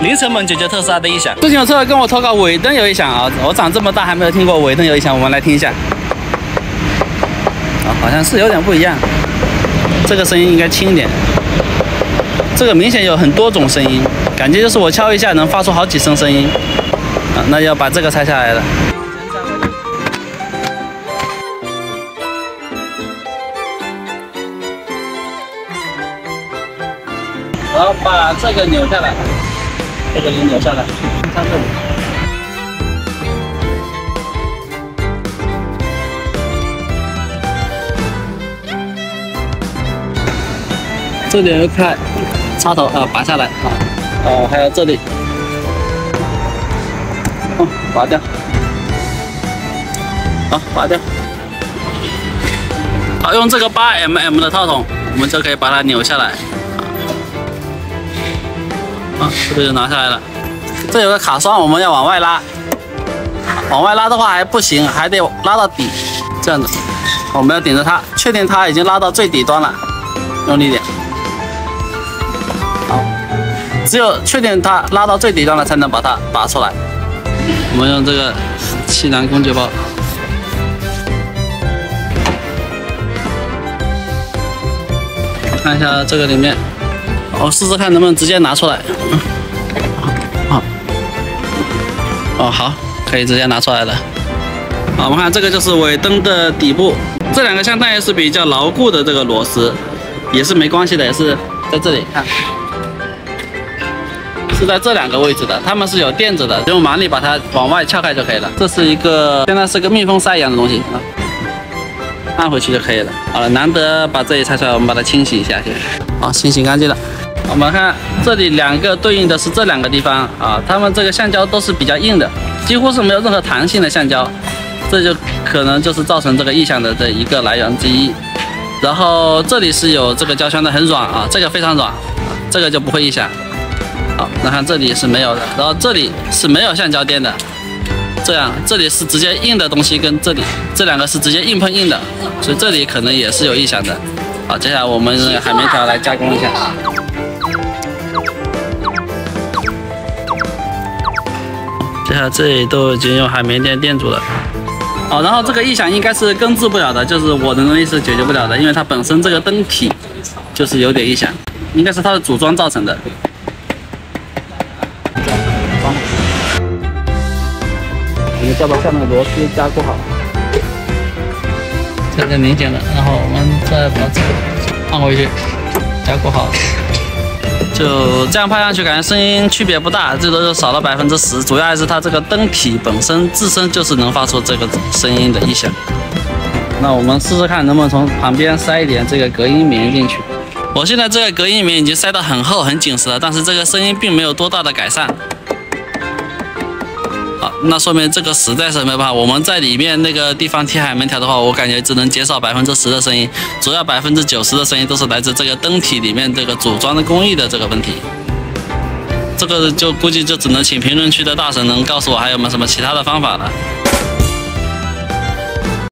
零成本解决特斯拉的异响。之前有车友跟我投稿尾灯有异响啊，我长这么大还没有听过尾灯有异响，我们来听一下。啊，好像是有点不一样，这个声音应该轻一点。这个明显有很多种声音，感觉就是我敲一下能发出好几声声音。啊，那要把这个拆下来了。 然后把这个扭下来，这个也扭下来，看这里。这里有一块插头啊，拔下来啊，还有这里，拔掉，好，拔掉。好，用这个8mm 的套筒，我们就可以把它扭下来。 啊，这个就拿下来了。这有个卡栓，我们要往外拉。往外拉的话还不行，还得拉到底，这样子。我们要顶着它，确定它已经拉到最底端了，用力点。好，只有确定它拉到最底端了，才能把它拔出来。我们用这个气囊工具包。看一下这个里面。 我试试看能不能直接拿出来。好，哦好，可以直接拿出来了。好，我们看这个就是尾灯的底部，这两个相当于是比较牢固的这个螺丝，也是没关系的，也是在这里看，是在这两个位置的，它们是有垫子的，用马力把它往外撬开就可以了。这是一个，现在是个密封塞一样的东西啊，按回去就可以了。好了，难得把这里拆出来，我们把它清洗一下先。好，清洗干净了。 我们看这里两个对应的是这两个地方啊，它们这个橡胶都是比较硬的，几乎是没有任何弹性的橡胶，这就可能就是造成这个异响的这一个来源之一。然后这里是有这个胶圈的，很软啊，这个非常软，这个就不会异响。好，那看这里是没有的，然后这里是没有橡胶垫的，这样这里是直接硬的东西，跟这里这两个是直接硬碰硬的，所以这里可能也是有异响的。好，接下来我们用海绵条来加工一下。 接下来这里都已经用海绵垫垫住了。好，然后这个异响应该是根治不了的，就是我的能力是解决不了的，因为它本身这个灯体就是有点异响，应该是它的组装造成的。我们再把下面的螺丝加固好，这个拧紧了，然后我们再把这个放回去，加固好。 就这样拍上去，感觉声音区别不大，最多就少了10%。主要还是它这个灯体本身自身就是能发出这个声音的异响。那我们试试看能不能从旁边塞一点这个隔音棉进去。我现在这个隔音棉已经塞得很厚很紧实了，但是这个声音并没有多大的改善。好，那说明这个实在是没办法。我们在里面那个地方贴海绵条的话，我感觉只能减少10%的声音，主要90%的声音都是来自这个灯体里面这个组装的工艺的这个问题。这个就估计就只能请评论区的大神能告诉我还有没有什么其他的方法了。